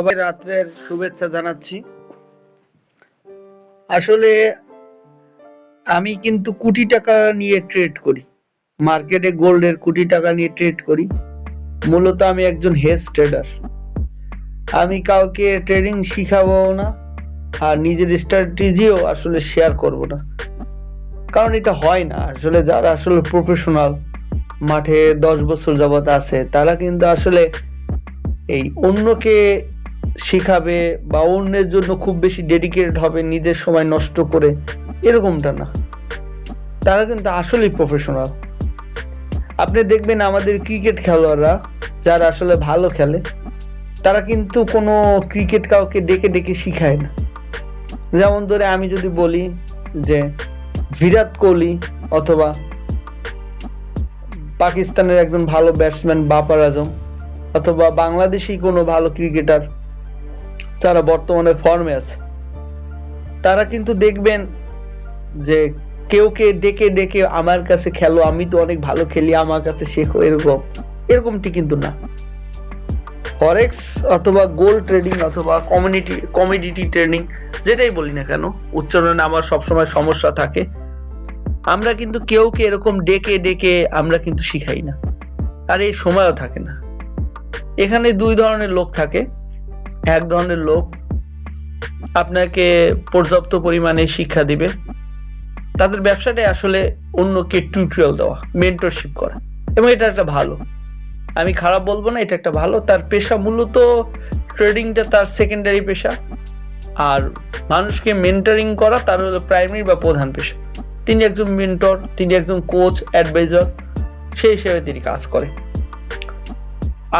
সবাই রাত্রের শুভেচ্ছা জানাচ্ছি। আসলে আমি কিন্তু কোটি টাকা নিয়ে ট্রেড করি, মার্কেটে গোল্ডের কোটি টাকা নিয়ে ট্রেড করি। মূলত আমি একজন হেজ ট্রেডার। আমি কাউকে ট্রেডিং শিখাবো না, আর নিজের স্ট্র্যাটেজিও আসলে শেয়ার করব না, কারণ এটা হয় না। আসলে যারা আসলে প্রফেশনাল মাঠে 10 বছর যাবত আছে, তারা কিন্তু আসলে এই অন্যকে শিখাবে বা অন্যের জন্য খুব বেশি ডেডিকেটেড হবে নিজের সময় নষ্ট করে, এরকমটা না। তারা কিন্তু আসলেই প্রফেশনাল। আপনি দেখবেন আমাদের ক্রিকেট খেলোয়াড়রা যারা আসলে ভালো খেলে, তারা কিন্তু কোনো ক্রিকেট কাউকে ডেকে ডেকে শিখায় না। যেমন ধরে আমি যদি বলি যে বিরাট কোহলি অথবা পাকিস্তানের একজন ভালো ব্যাটসম্যান বাবর আজম, অথবা বাংলাদেশি কোনো ভালো ক্রিকেটার যারা বর্তমানে ফর্মে আছে, তারা কিন্তু দেখবেন যে কেউকে ডেকে ডেকে আমার কাছে খেলো, আমি তো অনেক ভালো খেলি, আমার কাছে শেখো, এরকমটি কিন্তু না। ফরেক্স অথবা গোল্ড ট্রেডিং অথবা কমিডিটি ট্রেডিং, যেটাই বলি না কেন, উচ্চারণে আমার সবসময় সমস্যা থাকে। আমরা কিন্তু কেউকে এরকম ডেকে ডেকে আমরা কিন্তু শিখাই না, আর এই সময়ও থাকে না। এখানে দুই ধরনের লোক থাকে। এক ধরনের লোক আপনাকে পর্যাপ্ত পরিমাণে শিক্ষা দিবে, তাদের ব্যবসাটাই আসলে অন্যকে টিউটোরিয়াল দেওয়া, মেন্টরশিপ করা, এবং এটা একটা ভালো, আমি খারাপ বলবো না, এটা একটা ভালো। তার পেশা মূলত ট্রেডিংটা তার সেকেন্ডারি পেশা, আর মানুষকে মেন্টরিং করা তার হলো প্রাইমারি বা প্রধান পেশা। তিনি একজন মেন্টর, তিনি একজন কোচ, অ্যাডভাইজার, সেই হিসেবে তিনি কাজ করে।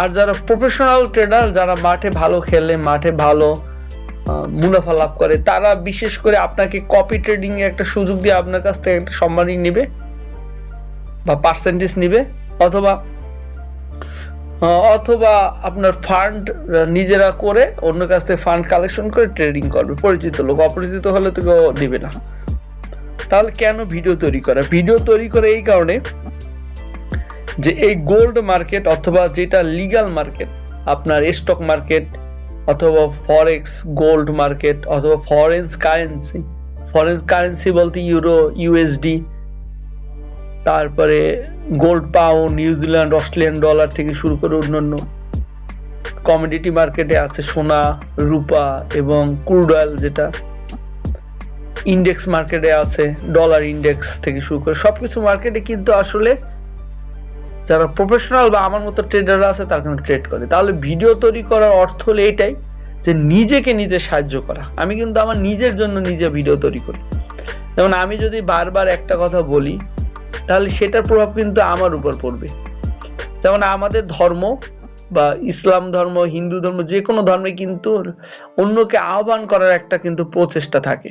আর যারা প্রফেশনাল ট্রেডার, যারা মাঠে ভালো খেলে, মাঠে ভালো মুনাফা লাভ করে, তারা বিশেষ করে আপনাকে কপি ট্রেডিং এর একটা সুযোগ দিয়ে আপনার কাছ থেকে একটা সম্মানী নিবে বা পার্সেন্টেজ নিবে, অথবা আপনার ফান্ড নিজেরা করে অন্য কাছ থেকে ফান্ড কালেকশন করে ট্রেডিং করবে। পরিচিত লোক, অপরিচিত হলে তো কেউ দিবে না। তাহলে কেন ভিডিও তৈরি করা? ভিডিও তৈরি করে এই কারণে যে এই গোল্ড মার্কেট অথবা যেটা লিগ্যাল মার্কেট, আপনার স্টক মার্কেট অথবা ফরেক্স গোল্ড মার্কেট অথবা ফরেন কারেন্সি বলতে ইউরো, ইউএসডি, তারপরে gold pound, New Zealand, Australian dollar থেকে শুরু করে অন্যান্য কমোডিটি মার্কেটে আছে সোনা, রূপা এবং ক্রুড অয়েল, যেটা ইন্ডেক্স মার্কেটে আছে, ডলার ইন্ডেক্স থেকে শুরু করে সবকিছু মার্কেটে কিন্তু আসলে যারা প্রফেশনাল বা আমার মতো ট্রেডার আছে তারা কিন্তু ট্রেড করে। তাহলে ভিডিও তৈরি করার অর্থ হলো এটাই, যে নিজেকে নিজে সাহায্য করা। আমি কিন্তু আমার নিজের জন্য নিজে ভিডিও তৈরি করি। যেমন আমি যদি বারবার একটা কথা বলি, তাহলে সেটার প্রভাব কিন্তু আমার উপর পড়বে। যেমন আমাদের ধর্ম বা ইসলাম ধর্ম, হিন্দু ধর্ম, যে কোনো ধর্মে কিন্তু অন্যকে আহ্বান করার একটা কিন্তু প্রচেষ্টা থাকে।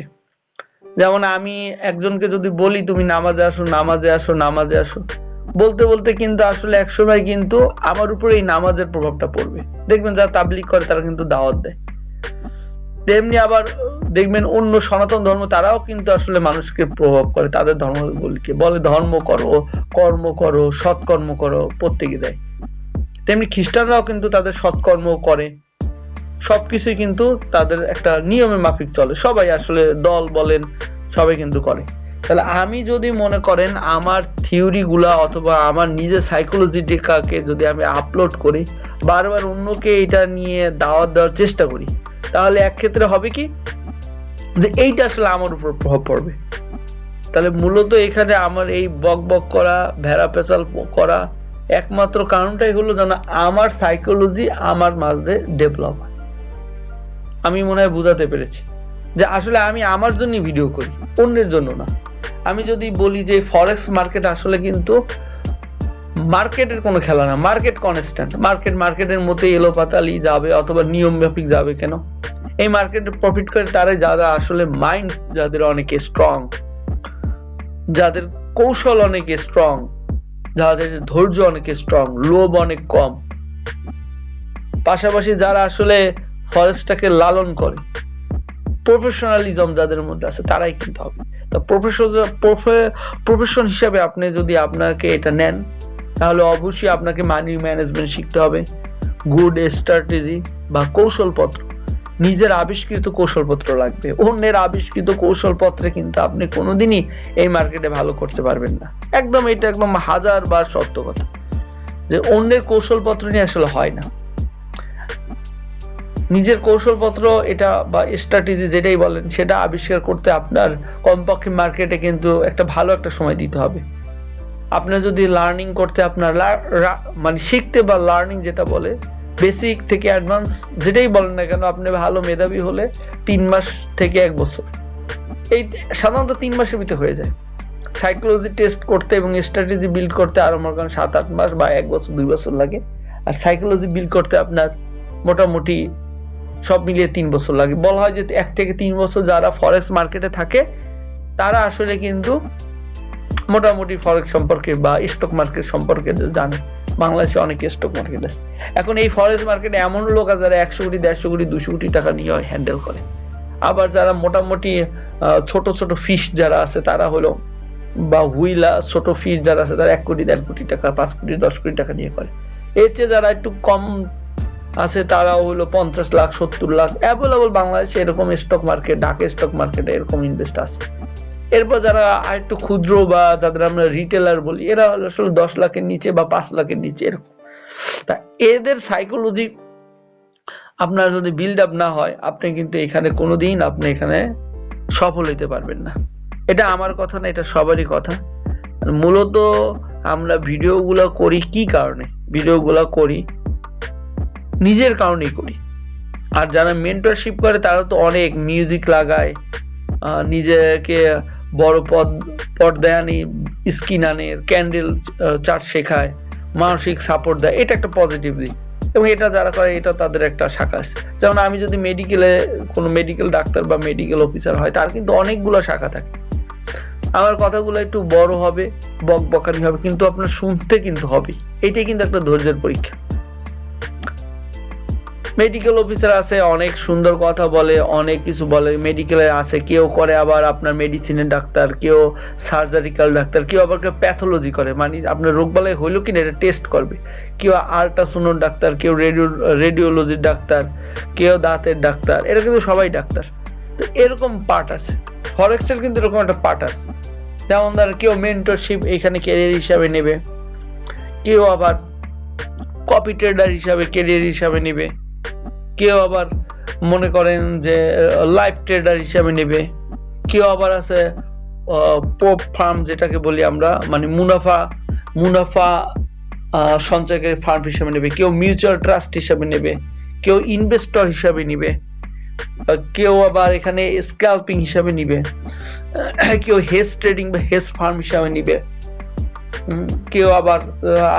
যেমন আমি একজনকে যদি বলি তুমি নামাজে আসো, নামাজে আসো, নামাজে আসো, বলতে বলতে কিন্তু আসলে একসময় কিন্তু আমার উপরে এই নামাজের প্রভাবটা পড়বে। দেখবেন যারা তাবলীগ করে তারা কিন্তু দাওয়াত দেয়। তেমনি আবার দেখবেন অন্য সনাতন ধর্ম, তারাও কিন্তু আসলে মানুষকে প্রভাব করে, তাদের ধর্মগুলিকে বলে ধর্ম করো, কর্ম করো, সৎকর্ম করো, প্রত্যেকে দেয়। তেমনি খ্রিস্টানরাও কিন্তু তাদের সৎকর্ম করে, সবকিছুই কিন্তু তাদের একটা নিয়মে মাফিক চলে। সবাই আসলে দল বলেন সবাই কিন্তু করে। তাহলে আমি যদি মনে করেন আমার থিওরি গুলা অথবা আমার নিজের সাইকোলজিটাকে যদি আমি আপলোড করি, বারবার অন্যকে এটা নিয়ে দাওয়াত দেওয়ার চেষ্টা করি, তাহলে এক ক্ষেত্রে হবে কি যে এইটা আসলে আমার উপর প্রভাব পড়বে। তাহলে মূলত এখানে আমার এই বক বক করা, ভেড়া পেঁচাল করা একমাত্র কারণটাই হলো যেন আমার সাইকোলজি আমার মাঝে ডেভেলপ হয়। আমি মনে হয় বুঝাতে পেরেছি যে আসলে আমি আমার জন্য ভিডিও করি, অন্যের জন্য না। আমি যদি বলি যে ফরেক্স মার্কেট আসলে কিন্তু মার্কেটের কোনো খেলা না, মার্কেট কনস্ট্যান্ট, মার্কেটের মতো এলো পাতালি যাবে অথবা নিয়ম মাফিক যাবে কেন? এই মার্কেটে প্রফিট করে তারাই যারা আসলে মাইন্ড যাদের অনেকে স্ট্রং, যাদের কৌশল অনেকে স্ট্রং, যাদের ধৈর্য অনেকে স্ট্রং, লোভ অনেক কম, পাশাপাশি যারা আসলে ফরেস্টটাকে লালন করে, প্রফেশনালিজম যাদের মধ্যে আছে, তারাই কিন্তু হবে। তো প্রফেশন হিসাবে আপনি যদি আপনাকে এটা নেন, তাহলে অবশ্যই আপনাকে মানি ম্যানেজমেন্ট শিখতে হবে, গুড স্ট্র্যাটেজি বা কৌশলপত্র, নিজের আবিষ্কৃত কৌশলপত্র লাগবে। অন্যের আবিষ্কৃত কৌশলপত্রে কিন্তু আপনি কোনোদিনই এই মার্কেটে ভালো করতে পারবেন না। এটা একদম 1000বার সত্য কথা যে অন্যের কৌশলপত্র নিয়ে আসলে হয় না। নিজের কৌশলপত্র এটা বা স্ট্র্যাটেজি যেটাই বলেন সেটা আবিষ্কার করতে আপনার কমপক্ষে মার্কেটে কিন্তু ভালো একটা সময় দিতে হবে। আপনার যদি লার্নিং করতে আপনার মানে শিখতে বা লার্নিং যেটা বলে বেসিক থেকে অ্যাডভান্স যেটাই বলেন না কেন, আপনি ভালো মেধাবী হলে 3 মাস থেকে 1 বছর, এই সাধারণত 3 মাসের ভিতরে হয়ে যায়। সাইকোলজি টেস্ট করতে এবং স্ট্র্যাটেজি বিল্ড করতে আরো মনে করেন 7-8 মাস বা 1 বছর 2 বছর লাগে। আর সাইকোলজি বিল্ড করতে আপনার মোটামুটি সব মিলিয়ে 3 বছর লাগে। বলা হয় যে 1 থেকে 3 বছর যারা ফরেক্স মার্কেটে থাকে তারা আসলে কিন্তু মোটামুটি ফরেক্স সম্পর্কে বা স্টক মার্কেট সম্পর্কে জানে। বাংলাদেশে অনেক স্টক মার্কেট আছে। এখন এই ফরেক্স মার্কেটে এমন লোক আছে যারা 100 কোটি 150 কোটি 200 কোটি টাকা নিয়ে হ্যান্ডেল করে। আবার যারা মোটামুটি ছোট ছোট ফিশ যারা আছে তারা হলো বা হুইলা ছোট ফিশ যারা আছে তারা 1 কোটি 1.5 কোটি টাকা 5 কোটি 10 কোটি টাকা নিয়ে করে। এর চেয়ে যারা একটু কম আছে তারা হলো 50 লাখ 70 লাখ অ্যাভেলেবল বাংলাদেশে এরকম স্টক মার্কেট, ঢাকা স্টক মার্কেটে এরকম ইনভেস্ট আছে। এরপর যারা আর একটু ক্ষুদ্র বা যাদের আমরা রিটেলার বলি এরা হলো আসলে 10 লাখের নিচে বা 5 লাখের নিচে এরকম। তা এদের সাইকোলজি আপনার যদি বিল্ড আপ না হয় আপনি কিন্তু এখানে কোনোদিন আপনি এখানে সফল হতে পারবেন না। এটা আমার কথা না, এটা সবারই কথা। মূলত আমরা ভিডিওগুলো করি কি কারণে? ভিডিওগুলো করি নিজের কারণেই করি। আর যারা মেন্টরশিপ করে তারা তো অনেক মিউজিক লাগায়, নিজেকে বড় পর্দায় আনি, স্কিন আনে, ক্যান্ডেল চার্ট শেখায়, মানসিক সাপোর্ট দেয়। এটা একটা পজিটিভ দিক এবং এটা যারা করে এটা তাদের একটা শাখা আছে। যেমন আমি যদি কোনো মেডিকেল ডাক্তার বা মেডিকেল অফিসার হয় তার কিন্তু অনেকগুলো শাখা থাকে। আমার কথাগুলো একটু বড় হবে, বকবকানি হবে, কিন্তু আপনার শুনতে কিন্তু হবে। এটাই কিন্তু একটা ধৈর্যের পরীক্ষা। মেডিকেল অফিসার আছে অনেক সুন্দর কথা বলে, অনেক কিছু বলে, মেডিকেলে আছে কেউ করে আবার আপনার মেডিসিনের ডাক্তার, কেউ সার্জারিক্যাল ডাক্তার, কেউ আবার প্যাথোলজি করে, মানে আপনার রোগবালাই হইলো কিনা এটা টেস্ট করবে, কেউ আল্ট্রাসাউন্ড ডাক্তার, কেউ রেডিওলজির ডাক্তার, কেউ দাঁতের ডাক্তার, এরা কিন্তু সবাই ডাক্তার। তো এরকম পার্ট আছে, ফরেক্সের কিন্তু এরকম একটা পার্ট আছে। যেমন ধর কেউ মেন্টরশিপ এখানে ক্যারিয়ার হিসাবে নেবে, কেউ আবার কপি ট্রেডার হিসাবে ক্যারিয়ার হিসাবে নেবে, কেউ আবার মনে করেন যে লাইভ ট্রেডার হিসাবে নেবে, কেউ আবার আছে পোপ ফার্ম যেটাকে বলি আমরা, মানে মুনাফা সঞ্চয়কারী ফার্ম হিসাবে নেবে, কেউ মিউচুয়াল ট্রাস্ট হিসাবে নেবে, কেউ ইনভেস্টর হিসাবে নিবে, কেউ আবার এখানে স্ক্যাল্পিং হিসাবে নিবে, কেউ হেজ ট্রেডিং বা হেজ ফার্ম হিসাবে নিবে, কেউ আবার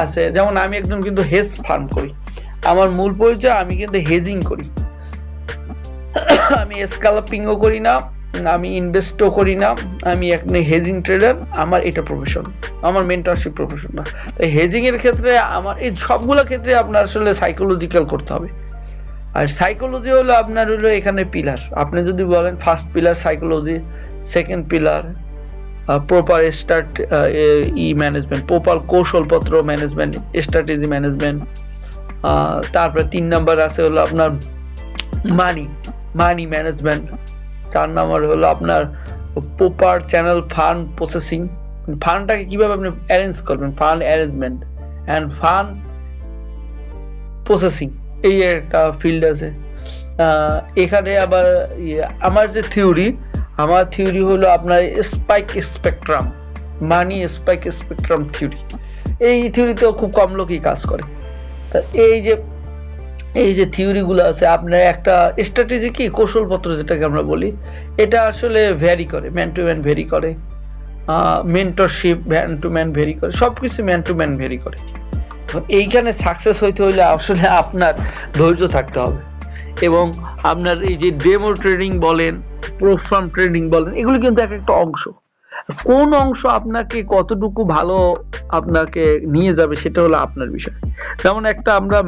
আছে যেমন আমি একজন কিন্তু হেজ ফার্ম করি। আমার মূল পরিচয় আমি কিন্তু হেজিং করি, আমি স্ক্যাল্পিংও করি না, আমি ইনভেস্টও করি না, আমি একটা হেজিং ট্রেডার। আমার এটা প্রফেশন, আমার মেন্টরশিপ প্রফেশন না। তাই হেজিং এর ক্ষেত্রে আমার এই সবগুলো ক্ষেত্রে আপনার আসলে সাইকোলজিক্যাল করতে হবে। আর সাইকোলজি হলো আপনার হলো এখানে পিলার। আপনি যদি বলেন first pillar psychology, second pillar proper management, proper কৌশলপত্র ম্যানেজমেন্ট, স্ট্র্যাটেজি ম্যানেজমেন্ট, তারপরে 3 নাম্বার আছে হলো আপনার মানি ম্যানেজমেন্ট, 4 নাম্বার হলো আপনার প্রপার চ্যানেল ফান্ড প্রসেসিং, ফান্ডটাকে কিভাবে আপনি অ্যারেঞ্জ করবেন, fund arrangement and fund processing, এই একটা ফিল্ড আছে। এখানে আবার আমার যে থিওরি হলো আপনার স্পাইক স্পেকট্রাম, মানি স্পাইক স্পেকট্রাম থিওরি। এই থিওরিতেও খুব কম লোকই কাজ করে। তা এই যে থিওরিগুলো আছে, আপনার একটা স্ট্র্যাটেজি কি কৌশলপত্র যেটাকে আমরা বলি, এটা আসলে ভ্যারি করে, ম্যান টু ম্যান ভ্যারি করে, mentorship man to man vary করে, সবকিছু ম্যান টু ম্যান ভ্যারি করে। এইখানে সাকসেস হইতে হইলে আসলে আপনার ধৈর্য থাকতে হবে এবং আপনার এই যে ডেমো ট্রেডিং বলেন, প্রোফার্ম ট্রেডিং বলেন, এগুলো কিন্তু একটা অংশ। কোন অংশ আপনাকে কতটুকু ভালো আপনাকে নিয়ে যাবে সেটা হলো আপনার বিষয়। যেমন একটা আমরা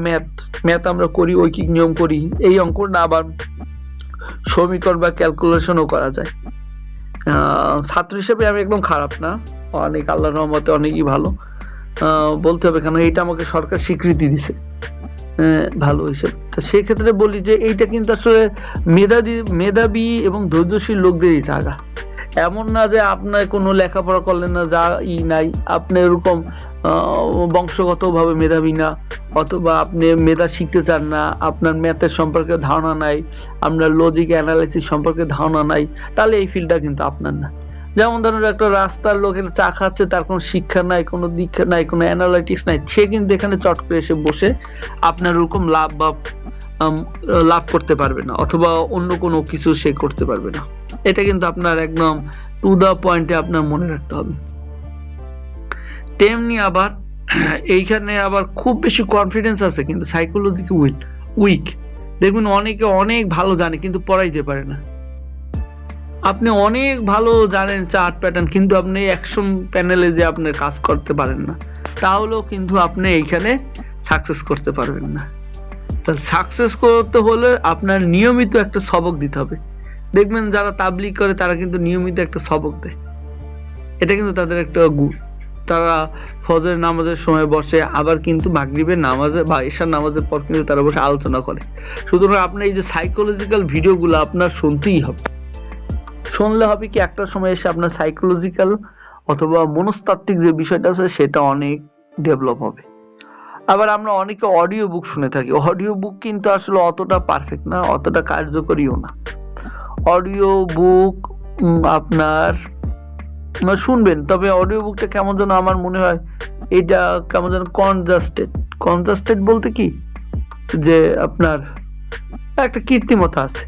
ম্যাথ আমরা করি, ঐকিক নিয়ম করি, এই অঙ্কটা আবার সমীকরণ বা ক্যালকুলেশনও করা যায়। ছাত্র হিসেবে আমি একদম খারাপ না, অনেক আল্লাহর রহমতে অনেকই ভালো বলতে হবে, কারণ এটা আমাকে সরকার স্বীকৃতি দিছে। ভালো হিসেব। তো সেক্ষেত্রে বলি যে এইটা কিন্তু আসলে মেধাবী এবং ধৈর্যশীল লোকদেরই জায়গা। এমন না যে আপনার কোনো লেখাপড়া করলেন না, যা নাই, আপনি এরকম বংশগতভাবে মেধাবী না, অথবা আপনি মেধা শিখতে চান না, আপনার ম্যাথের সম্পর্কে ধারণা নাই, আপনার লজিক অ্যানালাইসিস সম্পর্কে ধারণা নাই, তাহলে এই ফিল্ডটা কিন্তু আপনার না। যেমন ধরুন একটা রাস্তার লোকের চা খাচ্ছে, তার কোনো শিক্ষা নাই, কোনো দীক্ষা নাই, কোনো অ্যানালাইটিক্স নাই, সে কিন্তু এখানে চট করে এসে বসে আপনার ওরকম লাভ করতে পারবে না, অথবা অন্য কোনো কিছু সে করতে পারবে না। এটা কিন্তু আপনার একদম টু দা পয়েন্টে আপনার মনে রাখতে হবে। তেমনি আবার এইখানে আবার খুব বেশি কনফিডেন্স আছে কিন্তু সাইকোলজিকে উইক। দেখবেন অনেকে অনেক ভালো জানে কিন্তু পড়াইতে পারে না। আপনি অনেক ভালো জানেন চার্ট প্যাটার্ন, কিন্তু আপনি অ্যাকশন প্যানেলে যে আপনার কাজ করতে পারেন না, তাহলেও কিন্তু আপনি এইখানে সাকসেস করতে পারবেন না। তাহলে সাকসেস করতে হলে আপনার নিয়মিত একটা সবক দিতে হবে। দেখবেন যারা তাবলিগ করে তারা কিন্তু নিয়মিত একটা সবক দেয়, এটা কিন্তু তাদের একটা গুণ। তারা ফজরের নামাজের সময় বসে, আবার কিন্তু মাগরিবের নামাজে বা এশার নামাজের পর কিন্তু তারা বসে আলোচনা করে। সুতরাং আপনার এই যে সাইকোলজিক্যাল ভিডিওগুলো আপনার শুনতেই হবে। শুনলে হবে কি, একটা সময় এসে আপনার সাইকোলজিক্যাল অথবা মনস্তাত্ত্বিক যে বিষয়টা আছে সেটা অনেক ডেভেলপ হবে। আবার আমরা অনেকে অডিও বুক শুনে থাকি, অডিও বুক কিন্তু আসলে অতটা পারফেক্ট না, অতটা কার্যকরীও না। অডিও বুক আপনার শুনবেন, তবে অডিও বুকটা কেমন যেন আমার মনে হয় এটা কেমন যেন কনজাস্টেড বলতে কি, যে আপনার একটা কৃত্রিমতা আছে।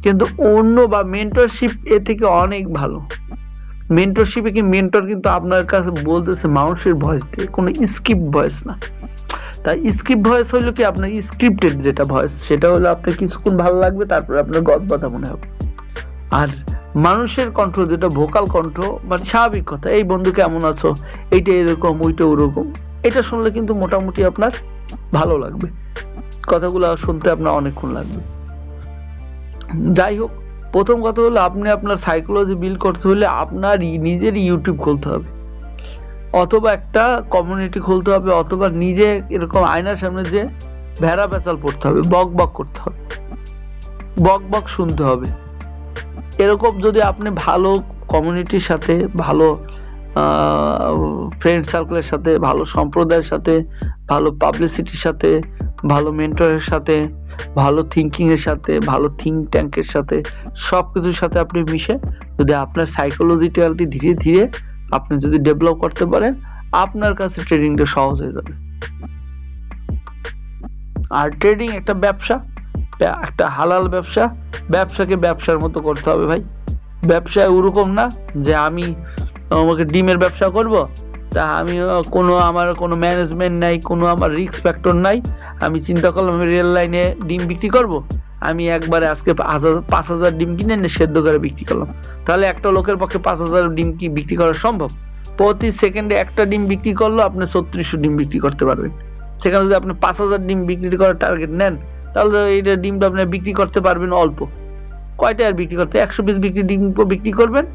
কিন্তু অন্য বা মেন্টরশিপ এ থেকে অনেক ভালো। মেন্টরশিপে কি মেন্টর কিন্তু আপনার কাছে বলতেছে মানুষের ভয়েস দিয়ে, কোনো স্ক্রিপ্ট ভয়েস না। তাই স্ক্রিপ্ট ভয়েস হইলো কি, আপনার স্ক্রিপ্টেড যেটা ভয়েস সেটা হলো আপনার কিছুক্ষণ ভালো লাগবে, তারপরে আপনার গদবাধা মনে হবে। আর মানুষের কণ্ঠ যেটা ভোকাল কণ্ঠ, মানে স্বাভাবিক কথা, এই বন্ধু কেমন আছো, এইটা এরকম, ওইটা ওরকম, এটা শুনলে কিন্তু মোটামুটি আপনার ভালো লাগবে, কথাগুলো শুনতে আপনার অনেকক্ষণ লাগবে। যাই হোক, প্রথম কথা হলো আপনি আপনার সাইকোলজি বিল্ড করতে হলে আপনার নিজের ইউটিউব খুলতে হবে, অথবা একটা কমিউনিটি খুলতে হবে, অথবা নিজে এরকম আয়নার সামনে যে ভেড়া পেঁচাল পড়তে হবে, বক করতে হবে, বক শুনতে হবে। এরকম যদি আপনি ভালো কমিউনিটির সাথে, ভালো ফ্রেন্ড সার্কেলের সাথে, ভালো সম্প্রদায়ের সাথে, ভালো পাবলিসিটির সাথে, ভালো মেন্টরের সাথে, ভালো থিঙ্কিংয়ের সাথে, ভালো থিঙ্ক ট্যাঙ্কের সাথে, সব কিছুর সাথে আপনি মিশে যদি আপনার সাইকোলজিক্যালটি ধীরে ধীরে আপনি যদি ডেভেলপ করতে পারেন, আপনার কাছে ট্রেডিংটা সহজ হয়ে যাবে। আর ট্রেডিং একটা ব্যবসা, একটা হালাল ব্যবসা। ব্যবসাকে ব্যবসার মতো করতে হবে ভাই। ব্যবসায় ওরকম না যে আমাকে ডিমের ব্যবসা করব, তা আমি আমার কোনো ম্যানেজমেন্ট নাই, কোনো আমার রিস্ক ফ্যাক্টর নাই, আমি চিন্তা করলাম আমি রেল লাইনে ডিম বিক্রি করব, আমি একবারে আজকে 5,000 ডিম কিনে এনে সেদ্ধ করে বিক্রি করলাম। তাহলে একটা লোকের পক্ষে 5,000 ডিম কি বিক্রি করা সম্ভব? প্রতি সেকেন্ডে একটা ডিম বিক্রি করলো আপনি 3600 ডিম বিক্রি করতে পারবেন। সেখানে যদি আপনি 5,000 ডিম বিক্রি করার টার্গেট নেন, তাহলে এই ডিমটা আপনি বিক্রি করতে পারবেন অল্প। কয়টা আর বিক্রি করতে? 100 পিস ডিম বিক্রি করবেন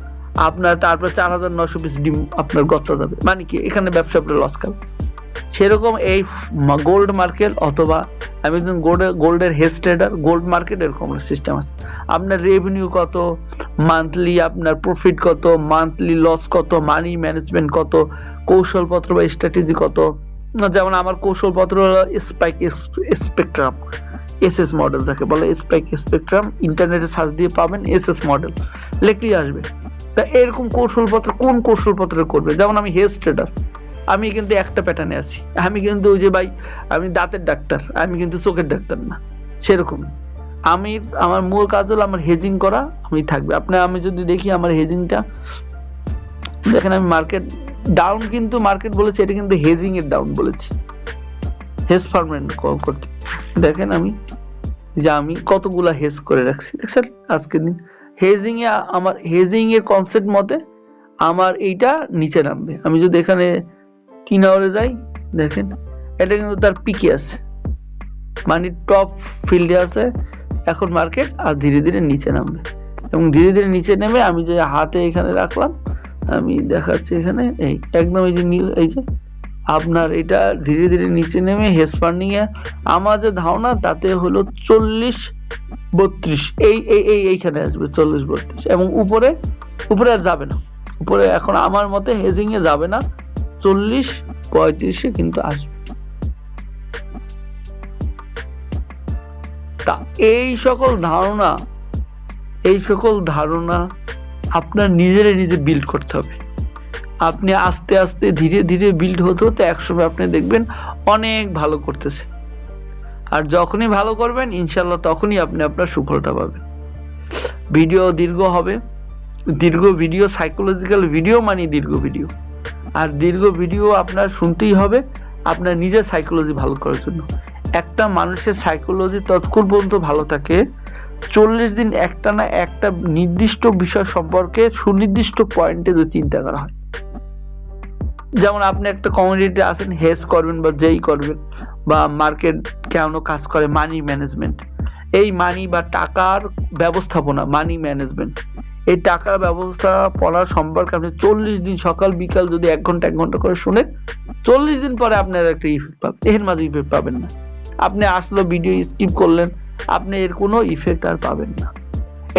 আপনার, তারপর 4,900 পিস ডিম আপনার গচ্চা যাবে। মানে কি, এখানে ব্যবসা আপনার লস খাবে। সেরকম এই গোল্ড মার্কেট, অথবা আমি একজন গোল্ডের হেজ ট্রেডার, গোল্ড মার্কেট এরকম সিস্টেম আছে। আপনার রেভিনিউ কত, মান্থলি আপনার প্রফিট কত, মান্থলি লস কত, মানি ম্যানেজমেন্ট কত, কৌশলপত্র বা স্ট্র্যাটেজি কত। যেমন আমার কৌশলপত্র হলো স্পাইক স্পেকট্রাম, এসএস মডেল যাকে বলে, স্পাইক স্পেকট্রাম, ইন্টারনেটে সার্চ দিয়ে পাবেন এসএস মডেল, লেখলেই আসবে। তা এরকম কৌশলপত্র কোন কৌশলপত্র করবে? যেমন আমি হেজ ট্রেডার, আমি কিন্তু একটা প্যাটার্নে আছি, আমি কিন্তু ওই যে ভাই আমি দাঁতের ডাক্তার, আমি কিন্তু চোখের ডাক্তার না। সেরকম আমার মূল কাজ হলো আমার হেজিং করা, আমি থাকবে। আমি যদি দেখি আমার হেজিংটা দেখেন, আমি মার্কেট ডাউন কিন্তু মার্কেট বলেছি, এটা কিন্তু হেজিং এর ডাউন বলেছি, হেজ ফার্মেন্ট করতে। দেখেন আমি কতগুলা হেজ করে রাখছি, দেখছেন আজকের দিন আমার হেজিং এর কনসেপ্ট মতে আমার এইটা নিচে নামবে। আমি যদি এখানে 3 আওয়ারে যাই, দেখেন এটা কিন্তু তার পিকে আছে, মানে টপ ফিল্ডে আছে এখন মার্কেট, আর ধীরে ধীরে নিচে নামবে। এবং ধীরে ধীরে নিচে নেমে আমি যে হাতে এখানে রাখলাম, আমি দেখাচ্ছি এখানে, এই একদম এই যে নীল, এই যে আপনার এটা ধীরে ধীরে নিচে নেমে হেজ ফান্ডিং এ আমার যে ধারণা তাতে হলো 40-32 এইখানে আসবে 40-32 এবং উপরে আর যাবে না, উপরে এখন আমার মতে হেজিং এ যাবে না, 40-35 কিন্তু আসবে। তা এই সকল ধারণা আপনার নিজে বিল্ড করতে হবে। আপনি আস্তে আস্তে ধীরে ধীরে বিল্ড হতে হতে একসময় আপনি দেখবেন অনেক ভালো করতেছে, আর যখনই ভালো করবেন ইনশাল্লাহ তখনই আপনি আপনার সুফলটা পাবেন। ভিডিও দীর্ঘ হবে, দীর্ঘ ভিডিও, সাইকোলজিক্যাল ভিডিও মানে দীর্ঘ ভিডিও, আর দীর্ঘ ভিডিও আপনার শুনতেই হবে আপনার নিজের সাইকোলজি ভালো করার জন্য। একটা মানুষের সাইকোলজি ততক্ষণ পর্যন্ত ভালো থাকে 40 দিন একটানা একটা নির্দিষ্ট বিষয় সম্পর্কে সুনির্দিষ্ট পয়েন্টে যদি চিন্তা করা হয়। যেমন আপনি একটা কমিউনিটি আসেন, হেজ করবেন বা যেই করবেন, বা মার্কেট কেন কাজ করে, মানি ম্যানেজমেন্ট, এই মানি বা টাকার ব্যবস্থাপনা, মানি ম্যানেজমেন্ট, এই টাকার ব্যবস্থাপনা সম্পর্কে আপনি 40 দিন সকাল বিকাল যদি 1 ঘন্টা করে শুনেন, 40 দিন পরে আপনার একটা ইফেক্ট পাবেন, এর মাঝে ইফেক্ট পাবেন না। আপনি আসলো ভিডিও স্কিপ করলেন, আপনি এর কোনো ইফেক্ট আর পাবেন না।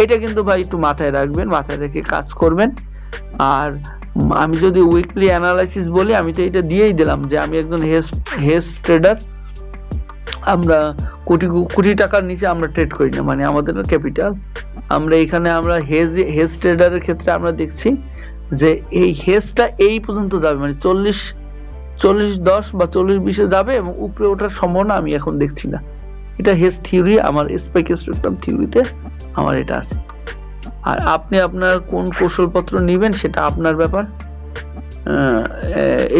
এটা কিন্তু ভাই একটু মাথায় রাখবেন, মাথায় রেখে কাজ করবেন। আর আমি যদি উইকলি অ্যানালাইসিস বলি, আমি তো এটা দিয়েই দিলাম যে আমি একজন হেজ ট্রেডার। আমরা কোটি টাকার নিচে আমরা ট্রেড করি না, মানে আমাদের ক্যাপিটাল আমরা এখানে আমরা হেজ ট্রেডারের ক্ষেত্রে আমরা দেখছি যে এই হেজটা এই পর্যন্ত যাবে, মানে 40-10 বা 40-20 যাবে এবং উপরে ওঠার সম্ভাবনা আমি এখন দেখছি না। এটা হেজ থিওরি, আমার স্পেকট্রাম থিওরিতে আমার এটা আছে। আর আপনি আপনার কোন কৌশলপত্র নেবেন সেটা আপনার ব্যাপার,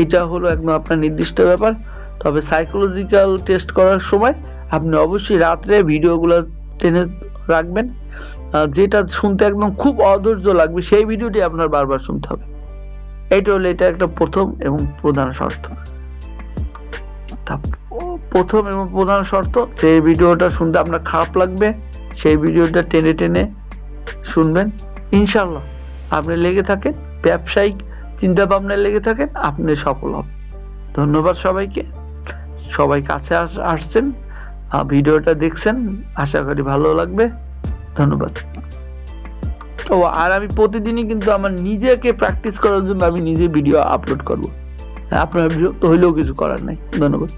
এইটা হলো একদম আপনার নির্দিষ্ট ব্যাপার। তবে সাইকোলজিক্যাল টেস্ট করার সময় আপনি অবশ্যই রাত্রে ভিডিওগুলো টেনে রাখবেন, যেটা শুনতে একদম খুব অধৈর্য লাগবে সেই ভিডিওটি আপনার বারবার শুনতে হবে। এটা একটা প্রথম এবং প্রধান শর্ত। প্রথম এবং প্রধান শর্ত, যে ভিডিওটা শুনতে আপনার খারাপ লাগবে সেই ভিডিওটা টেনে শুনবেন। ইনশাল্লাহ আপনি লেগে থাকেন, ব্যবসায়িক চিন্তা ভাবনায় লেগে থাকেন, আপনি সফল হবেন। ধন্যবাদ সবাইকে, সবাই কাছে আসছেন, ভিডিওটা দেখছেন, আশা করি ভালো লাগবে। ধন্যবাদ। আর আমি প্রতিদিনই কিন্তু আমার নিজেকে প্র্যাকটিস করার জন্য আমি নিজে ভিডিও আপলোড করব। আপনার বিরক্ত হইলেও কিছু করার নাই। ধন্যবাদ।